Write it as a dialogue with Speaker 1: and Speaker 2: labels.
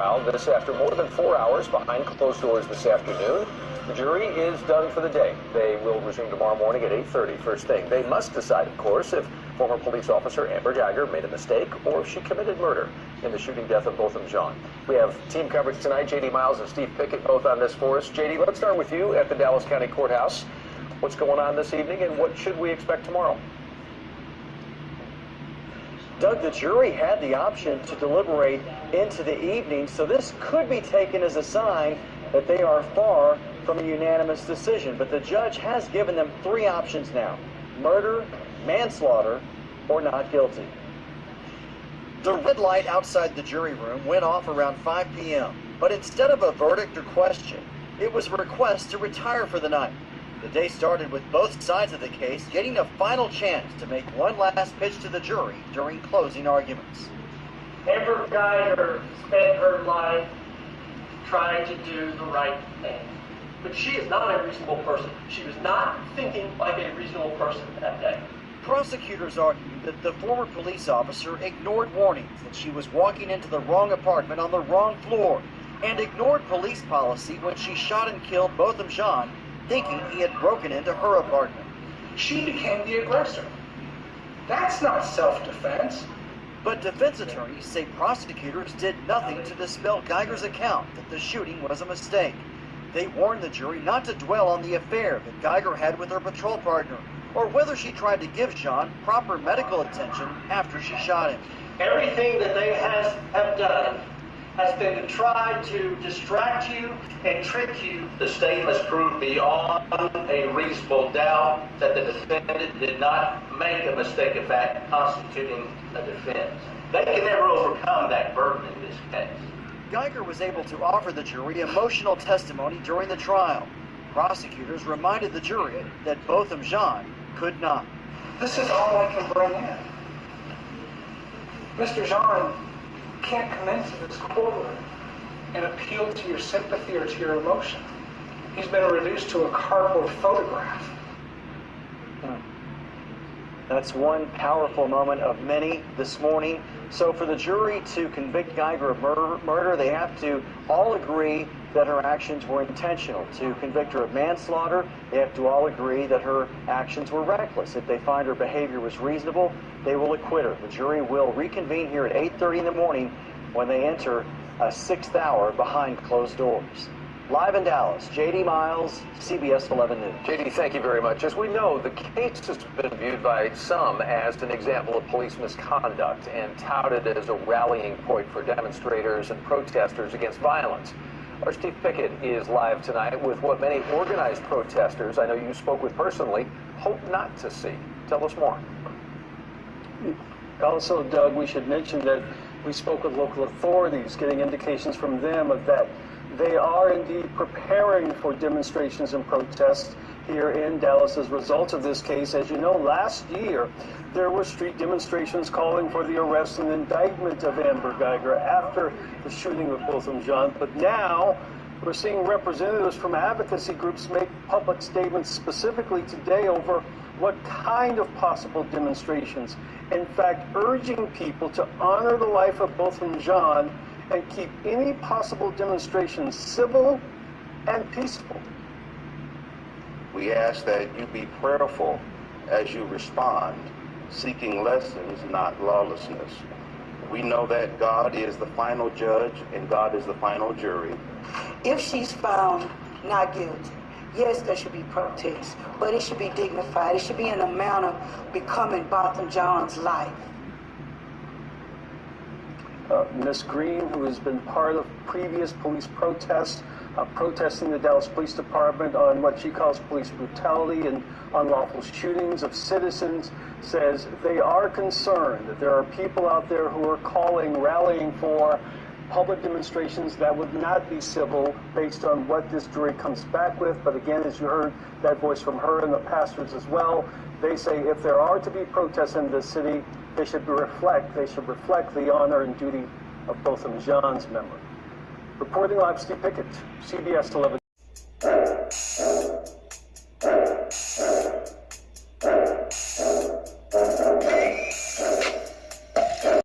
Speaker 1: trial. This after more than 4 hours behind closed doors this afternoon. The jury is done for the day. They will resume tomorrow morning at 8:30 first thing. They must decide, of course, if former police officer Amber Guyger made a mistake or if she committed murder in the shooting death of Botham Jean. We have team coverage tonight. J.D. Miles and Steve Pickett both on this for us. J.D., let's start with you at the Dallas County Courthouse. What's going on this evening and what should we expect tomorrow?
Speaker 2: Doug, the jury had the option to deliberate into the evening, so this could be taken as a sign that they are far from a unanimous decision. But the judge has given them three options now: murder, manslaughter, or not guilty. The red light outside the jury room went off around 5 p.m., but instead of a verdict or question, it was a request to retire for the night. The day started with both sides of the case getting a final chance to make one last pitch to the jury during closing arguments.
Speaker 3: Amber Guyger spent her life trying to do the right thing. But she is not a reasonable person. She was not thinking like a reasonable person that day.
Speaker 2: Prosecutors argued that the former police officer ignored warnings that she was walking into the wrong apartment on the wrong floor and ignored police policy when she shot and killed Botham Jean, thinking he had broken into her apartment.
Speaker 4: She became the aggressor. That's not self-defense.
Speaker 2: But defense attorneys say prosecutors did nothing to dispel Guyger's account that the shooting was a mistake. They warned the jury not to dwell on the affair that Guyger had with her patrol partner, or whether she tried to give Jean proper medical attention after she shot him.
Speaker 3: Everything that they have done has been to try to distract you and trick you.
Speaker 5: The state must prove beyond a reasonable doubt that the defendant did not make a mistake of fact constituting a defense. They can never overcome that burden in this case.
Speaker 2: Guyger was able to offer the jury emotional testimony during the trial. Prosecutors reminded the jury that Botham Jean could not.
Speaker 4: This is all I can bring in. Mr. Jean can't come into this courtroom and appeal to your sympathy or to your emotion. He's been reduced to a cardboard photograph.
Speaker 2: That's one powerful moment of many this morning. So for the jury to convict Guyger of murder, they have to all agree that her actions were intentional. To convict her of manslaughter, they have to all agree that her actions were reckless. If they find her behavior was reasonable, they will acquit her. The jury will reconvene here at 8:30 in the morning when they enter a 6th hour behind closed doors. Live in Dallas, J.D. Miles, CBS 11 News.
Speaker 1: J.D., thank you very much. As we know, the case has been viewed by some as an example of police misconduct and touted as a rallying point for demonstrators and protesters against violence. Our Steve Pickett is live tonight with what many organized protesters, I know you spoke with personally, hope not to see. Tell us more.
Speaker 6: Also, Doug, we should mention that we spoke with local authorities, getting indications from them of that they are indeed preparing for demonstrations and protests here in Dallas as a result of this case. As you know, last year there were street demonstrations calling for the arrest and indictment of Amber Guyger after the shooting of Botham Jean. But now we're seeing representatives from advocacy groups make public statements specifically today over what kind of possible demonstrations. In fact, urging people to honor the life of Botham Jean and keep any possible demonstrations civil and peaceful.
Speaker 7: We ask that you be prayerful as you respond, seeking lessons, not lawlessness. We know that God is the final judge and God is the final jury.
Speaker 8: If she's found not guilty, yes, there should be protests, but it should be dignified. It should be in a manner becoming Botham Jean's life.
Speaker 6: Ms. Green, who has been part of previous police protests, protesting the Dallas Police Department on what she calls police brutality and unlawful shootings of citizens, says they are concerned that there are people out there who are rallying for public demonstrations that would not be civil based on what this jury comes back with. But again, as you heard that voice from her and the pastors as well, they say if there are to be protests in this city, they should reflect the honor and duty of Botham Jean's memory. Reporting live, Steve Pickett, CBS 11.